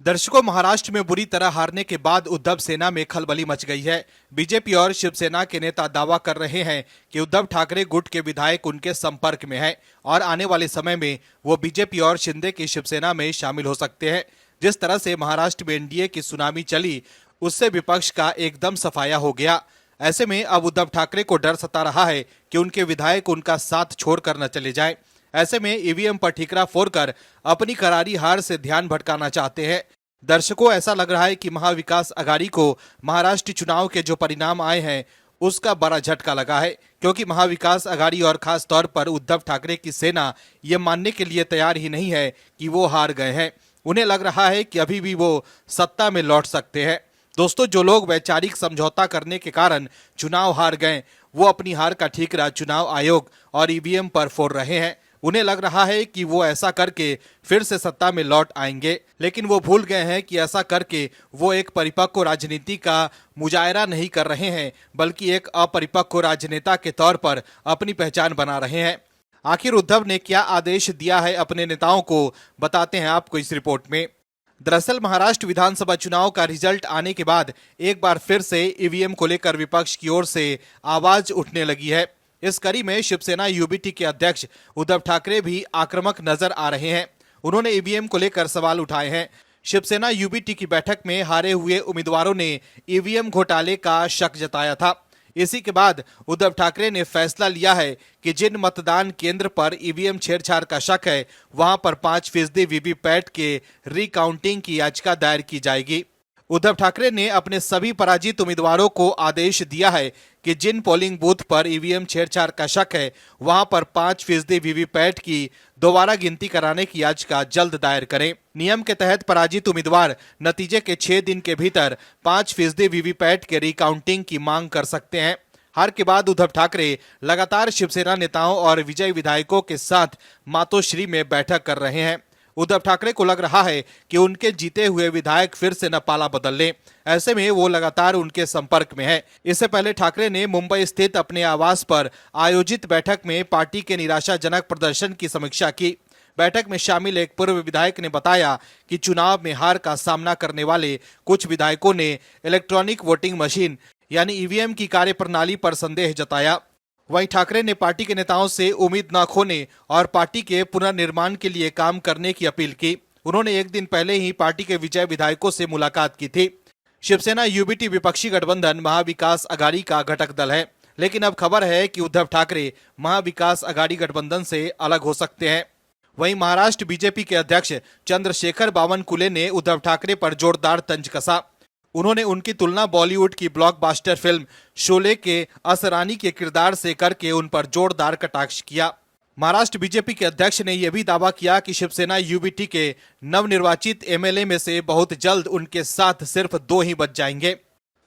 दर्शकों, महाराष्ट्र में बुरी तरह हारने के बाद उद्धव सेना में खलबली मच गई है। बीजेपी और शिवसेना के नेता दावा कर रहे हैं कि उद्धव ठाकरे गुट के विधायक उनके संपर्क में हैं और आने वाले समय में वो बीजेपी और शिंदे की शिवसेना में शामिल हो सकते हैं। जिस तरह से महाराष्ट्र में एनडीए की सुनामी चली, उससे विपक्ष का एकदम सफाया हो गया। ऐसे में अब उद्धव ठाकरे को डर सता रहा है कि उनके विधायक उनका साथ छोड़कर न चले जाएं। ऐसे में ईवीएम पर ठीकरा फोड़कर अपनी करारी हार से ध्यान भटकाना चाहते हैं। दर्शकों, ऐसा लग रहा है कि महाविकास अघाड़ी को महाराष्ट्र चुनाव के जो परिणाम आए हैं उसका बड़ा झटका लगा है, क्योंकि महाविकास अघाड़ी और खास तौर पर उद्धव ठाकरे की सेना ये मानने के लिए तैयार ही नहीं है कि वो हार गए हैं। उन्हें लग रहा है कि अभी भी वो सत्ता में लौट सकते हैं। दोस्तों, जो लोग वैचारिक समझौता करने के कारण चुनाव हार गए, वो अपनी हार का ठीकरा चुनाव आयोग और ईवीएम पर फोड़ रहे हैं। उन्हें लग रहा है कि वो ऐसा करके फिर से सत्ता में लौट आएंगे, लेकिन वो भूल गए हैं कि ऐसा करके वो एक परिपक्व राजनीति का मुजाहरा नहीं कर रहे हैं, बल्कि एक अपरिपक्व राजनेता के तौर पर अपनी पहचान बना रहे हैं। आखिर उद्धव ने क्या आदेश दिया है अपने नेताओं को, बताते हैं आपको इस रिपोर्ट में। दरअसल महाराष्ट्र विधानसभा चुनाव का रिजल्ट आने के बाद एक बार फिर से ईवीएम को लेकर विपक्ष की ओर से आवाज उठने लगी है। इस कड़ी में शिवसेना यूबीटी के अध्यक्ष उद्धव ठाकरे भी आक्रामक नजर आ रहे हैं। उन्होंने ईवीएम को लेकर सवाल उठाए हैं। शिवसेना यूबीटी की बैठक में हारे हुए उम्मीदवारों ने ईवीएम घोटाले का शक जताया था। इसी के बाद उद्धव ठाकरे ने फैसला लिया है कि जिन मतदान केंद्र पर ईवीएम छेड़छाड़ का शक है, वहां पर 5% वीवीपैट के रिकाउंटिंग की याचिका दायर की जाएगी। उद्धव ठाकरे ने अपने सभी पराजित उम्मीदवारों को आदेश दिया है कि जिन पोलिंग बूथ पर ईवीएम छेड़छाड़ का शक है, वहां पर 5% वीवीपैट की दोबारा गिनती कराने की याचिका जल्द दायर करें। नियम के तहत पराजित उम्मीदवार नतीजे के 6 दिन के भीतर 5% वीवीपैट के रिकाउंटिंग की मांग कर सकते हैं। हार के बाद उद्धव ठाकरे लगातार शिवसेना नेताओं और विजयी विधायकों के साथ मातोश्री में बैठक कर रहे हैं। उद्धव ठाकरे को लग रहा है कि उनके जीते हुए विधायक फिर से न पाला बदल लें। ऐसे में वो लगातार उनके संपर्क में है। इससे पहले ठाकरे ने मुंबई स्थित अपने आवास पर आयोजित बैठक में पार्टी के निराशाजनक प्रदर्शन की समीक्षा की। बैठक में शामिल एक पूर्व विधायक ने बताया कि चुनाव में हार का सामना करने वाले कुछ विधायकों ने इलेक्ट्रॉनिक वोटिंग मशीन यानी ईवीएम की कार्यप्रणाली पर संदेह जताया। वहीं ठाकरे ने पार्टी के नेताओं से उम्मीद न खोने और पार्टी के पुनर्निर्माण के लिए काम करने की अपील की। उन्होंने एक दिन पहले ही पार्टी के विजय विधायकों से मुलाकात की थी। शिवसेना यूबीटी विपक्षी गठबंधन महाविकास अघाड़ी का घटक दल है, लेकिन अब खबर है कि उद्धव ठाकरे महाविकास अघाड़ी गठबंधन से अलग हो सकते हैं। वहीं महाराष्ट्र बीजेपी के अध्यक्ष चंद्रशेखर बावनकुले ने उद्धव ठाकरे पर जोरदार तंज कसा। उन्होंने उनकी तुलना बॉलीवुड की ब्लॉकबस्टर फिल्म शोले के असरानी के किरदार से करके उन पर जोरदार कटाक्ष किया। महाराष्ट्र बीजेपी के अध्यक्ष ने यह भी दावा किया कि शिवसेना यूबीटी के नवनिर्वाचित एमएलए में से बहुत जल्द उनके साथ सिर्फ 2 ही बच जाएंगे।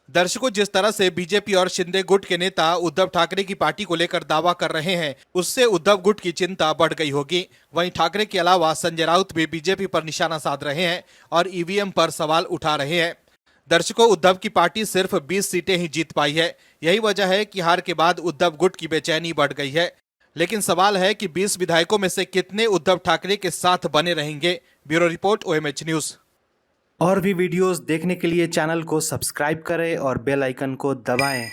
दर्शकों, जिस तरह से बीजेपी और शिंदे गुट के नेता उद्धव ठाकरे की पार्टी को लेकर दावा कर रहे हैं, उससे उद्धव गुट की चिंता बढ़ गई होगी। वहीं ठाकरे के अलावा संजय राउत भी बीजेपी पर निशाना साध रहे हैं और ईवीएम पर सवाल उठा रहे हैं। दर्शकों, उद्धव की पार्टी सिर्फ 20 सीटें ही जीत पाई है। यही वजह है कि हार के बाद उद्धव गुट की बेचैनी बढ़ गई है। लेकिन सवाल है कि 20 विधायकों में से कितने उद्धव ठाकरे के साथ बने रहेंगे। Bureau report, OMH news. और भी वीडियोस देखने के लिए चैनल को सब्सक्राइब करें और बेल आइकन को दबाएं।